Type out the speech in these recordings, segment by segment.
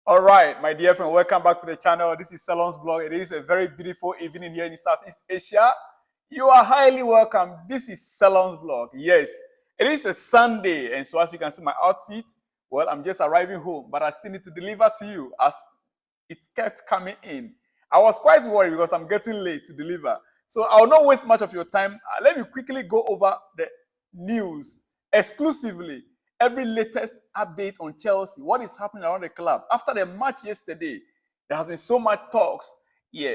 All right, my dear friend, welcome back to the channel. This is Salon's blog. It is a very beautiful evening here in Southeast Asia. You are highly welcome. This is Salon's blog. Yes, it is a Sunday, and so as you can see my outfit, well, I'm just arriving home, but I still need to deliver to you as it kept coming in. I was quite worried because I'm getting late to deliver. So I will not waste much of your time. Let me quickly go over the news exclusively. Every latest update on Chelsea, what is happening around the club. After the match yesterday, there has been so much talks. Yeah,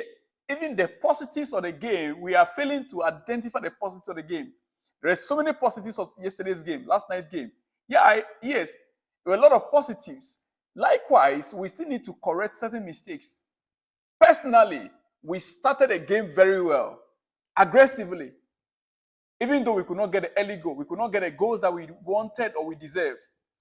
even the positives of the game, we are failing to identify the positives of the game. There are so many positives of yesterday's game, last night's game. Yes, there were a lot of positives. Likewise, we still need to correct certain mistakes. Personally, we started the game very well, aggressively. Even though we could not get the early goal, we could not get the goals that we wanted or we deserved.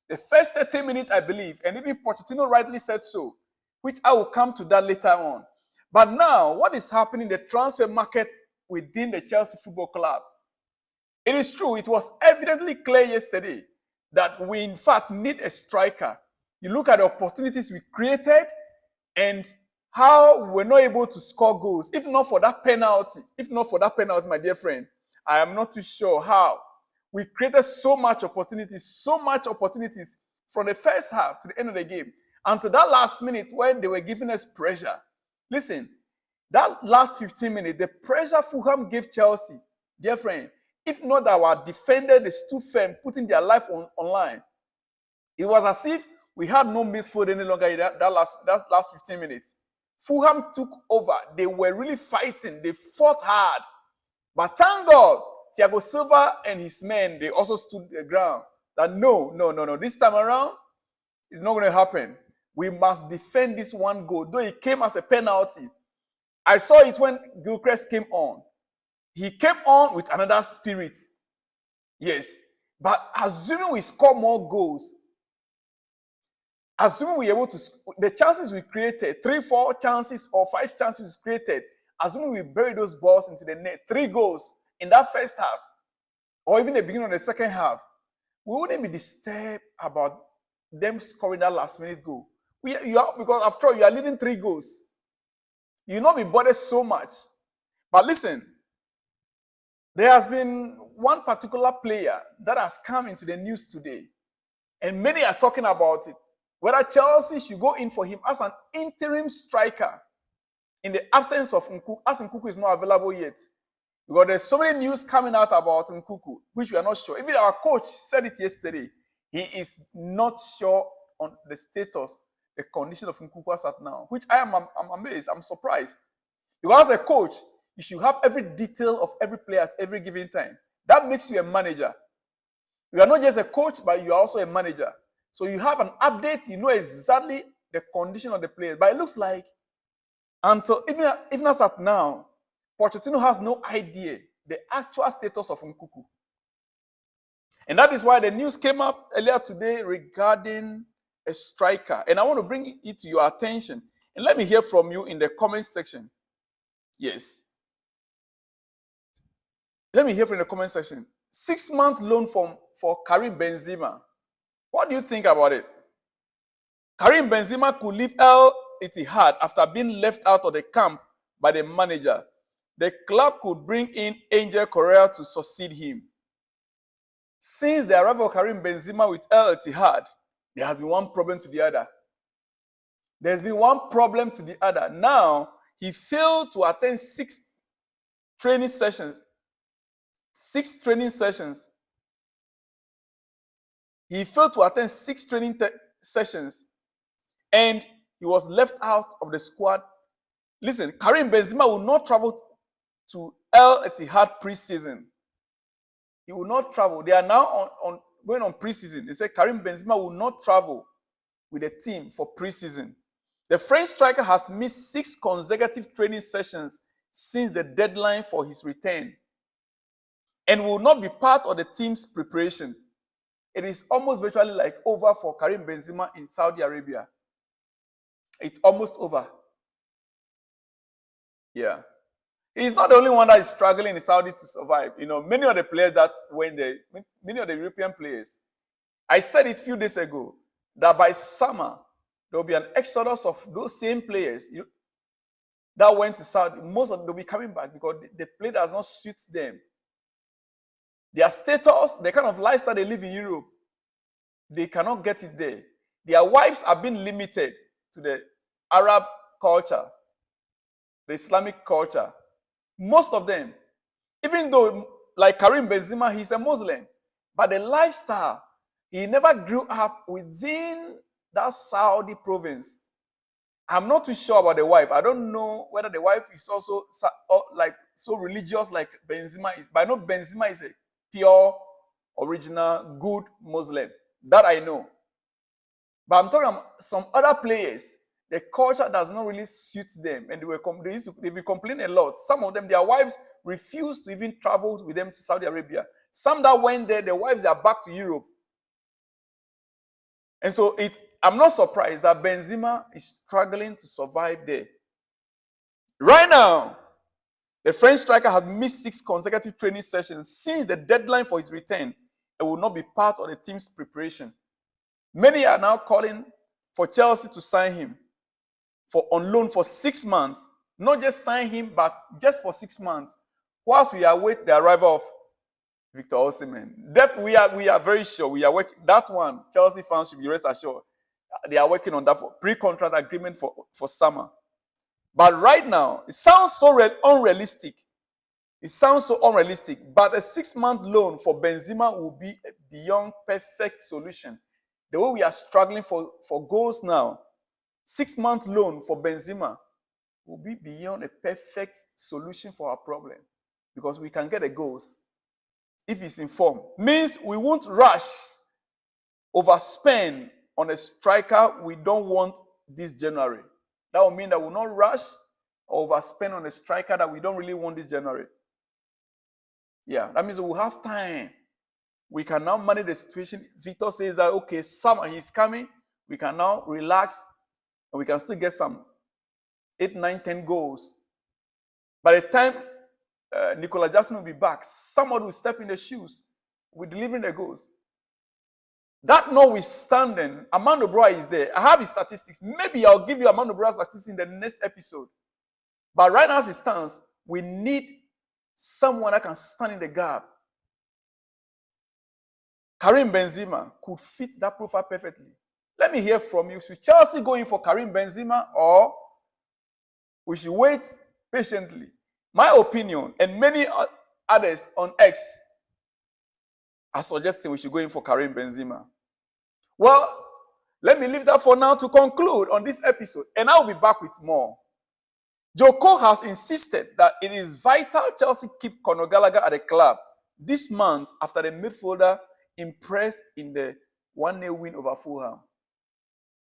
The first 30 minutes, I believe, and even Pochettino rightly said so, which I will come to that later on. But now, what is happening in the transfer market within the Chelsea Football Club? It is true, it was evidently clear yesterday that we in fact need a striker. You look at the opportunities we created and how we were not able to score goals. If not for that penalty, my dear friend, I am not too sure how. We created so much opportunities from the first half to the end of the game. Until that last minute when they were giving us pressure. Listen, that last 15 minutes, the pressure Fulham gave Chelsea, dear friend, if not our defender, they stood firm, putting their life online. It was as if we had no midfield any longer in that last 15 minutes. Fulham took over. They were really fighting. They fought hard. But thank God, Thiago Silva and his men, they also stood their ground. That no. This time around, it's not going to happen. We must defend this one goal. Though it came as a penalty. I saw it when Gilchrist came on. He came on with another spirit. Yes. But assuming we score more goals, assuming we're able to, the chances we created, 3, 4 chances or 5 chances we created, assuming we bury those balls into the net, 3 goals in that first half, or even the beginning of the second half, we wouldn't be disturbed about them scoring that last-minute goal. Because after all, you are leading 3 goals. You will not be bothered so much. But listen, there has been one particular player that has come into the news today, and many are talking about it. Whether Chelsea should go in for him as an interim striker in the absence of Nkunku, as Nkunku is not available yet. Because there's so many news coming out about Nkunku, which we are not sure. Even our coach said it yesterday. He is not sure on the status, the condition of Nkunku as at now, which I'm amazed, I'm surprised. Because as a coach, you should have every detail of every player at every given time. That makes you a manager. You are not just a coach, but you are also a manager. So you have an update, you know exactly the condition of the players. But it looks like, until even as at now, Pochettino has no idea the actual status of Nkunku. And that is why the news came up earlier today regarding a striker. And I want to bring it to your attention. And let me hear from you in the comment section. Yes. Let me hear from the comment section. 6-month loan for Karim Benzema. What do you think about it? Karim Benzema could leave AL-Ittihad after being left out of the camp by the manager. The club could bring in Angel Correa to succeed him. Since the arrival of Karim Benzema with AL-Ittihad, there has been one problem to the other. There's been one problem to the other. Now, he failed to attend 6 training sessions. 6 training sessions. He failed to attend 6 training sessions, and he was left out of the squad. Listen, Karim Benzema will not travel to AL-Ittihad preseason. He will not travel. They are now going on preseason. They say Karim Benzema will not travel with the team for preseason. The French striker has missed 6 consecutive training sessions since the deadline for his return and will not be part of the team's preparation. It is almost virtually like over for Karim Benzema in Saudi Arabia. It's almost over. Yeah. He's not the only one that is struggling in Saudi to survive. You know, many of the players that went there, many of the European players, I said it a few days ago, that by summer, there will be an exodus of those same players that went to Saudi. Most of them will be coming back because the play does not suit them. Their status, the kind of lifestyle they live in Europe, they cannot get it there. Their wives are being limited to the Arab culture, the Islamic culture. Most of them, even though, like Karim Benzema, he's a Muslim, but the lifestyle, he never grew up within that Saudi province. I'm not too sure about the wife. I don't know whether the wife is also like so religious like Benzema is. But I know Benzema is a pure, original, good Muslim. That I know. But I'm talking about some other players. The culture does not really suit them, and they be complaining a lot. Some of them, their wives refuse to even travel with them to Saudi Arabia. Some that went there, their wives are back to Europe. And so I'm not surprised that Benzema is struggling to survive there. Right now, the French striker has missed 6 consecutive training sessions since the deadline for his return and will not be part of the team's preparation. Many are now calling for Chelsea to sign him on loan for 6 months. Not just sign him, but just for 6 months, whilst we await the arrival of Victor Osimhen. We are very sure. We are working that one. Chelsea fans should be rest assured. They are working on that for pre-contract agreement for summer. But right now, it sounds so unrealistic. It sounds so unrealistic. But a 6-month loan for Benzema will be a beyond perfect solution. The way we are struggling for goals now, 6-month loan for Benzema will be beyond a perfect solution for our problem. Because we can get the goals if he's informed. Means we won't rush, overspend on a striker we don't want this January. That will mean that we'll not rush or overspend on a striker that we don't really want this January. Yeah, that means we'll have time. We can now manage the situation. Victor says that, okay, summer, he's coming. We can now relax and we can still get some 8, 9, 10 goals. By the time Nicolas Jackson will be back, somebody will step in the shoes with delivering the goals. That notwithstanding, Armando Broja is there. I have his statistics. Maybe I'll give you Armando Broja's statistics in the next episode. But right now as it stands, we need someone that can stand in the gap. Karim Benzema could fit that profile perfectly. Let me hear from you. Should Chelsea go in for Karim Benzema or we should wait patiently? My opinion, and many others on X are suggesting we should go in for Karim Benzema. Well, let me leave that for now to conclude on this episode, and I'll be back with more. Joko has insisted that it is vital Chelsea keep Conor Gallagher at the club this month after the midfielder impressed in the 1-0 win over Fulham.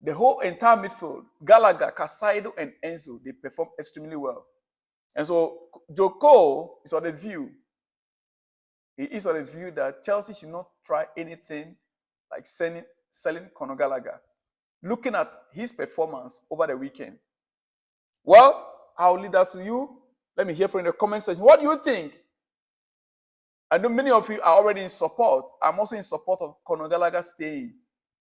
The whole entire midfield, Gallagher, Casado, and Enzo, they performed extremely well. And so Joko is on the view. He is on the view that Chelsea should not try anything like selling Conor Gallagher. Looking at his performance over the weekend. Well, I'll leave that to you. Let me hear from you in the comment section. What do you think? I know many of you are already in support. I'm also in support of Conor Gallagher staying.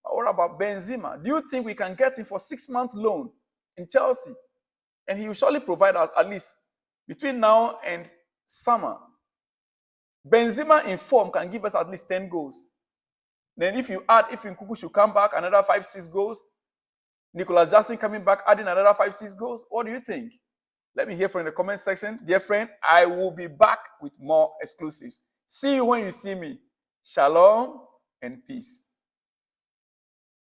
But what about Benzema? Do you think we can get him for 6-month loan in Chelsea? And he will surely provide us at least between now and summer. Benzema in form can give us at least 10 goals. Then if Nkunku should come back, another 5-6 goals. Nicolas Jackson coming back, adding another 5-6 goals. What do you think? Let me hear from you in the comment section. Dear friend, I will be back with more exclusives. See you when you see me. Shalom and peace.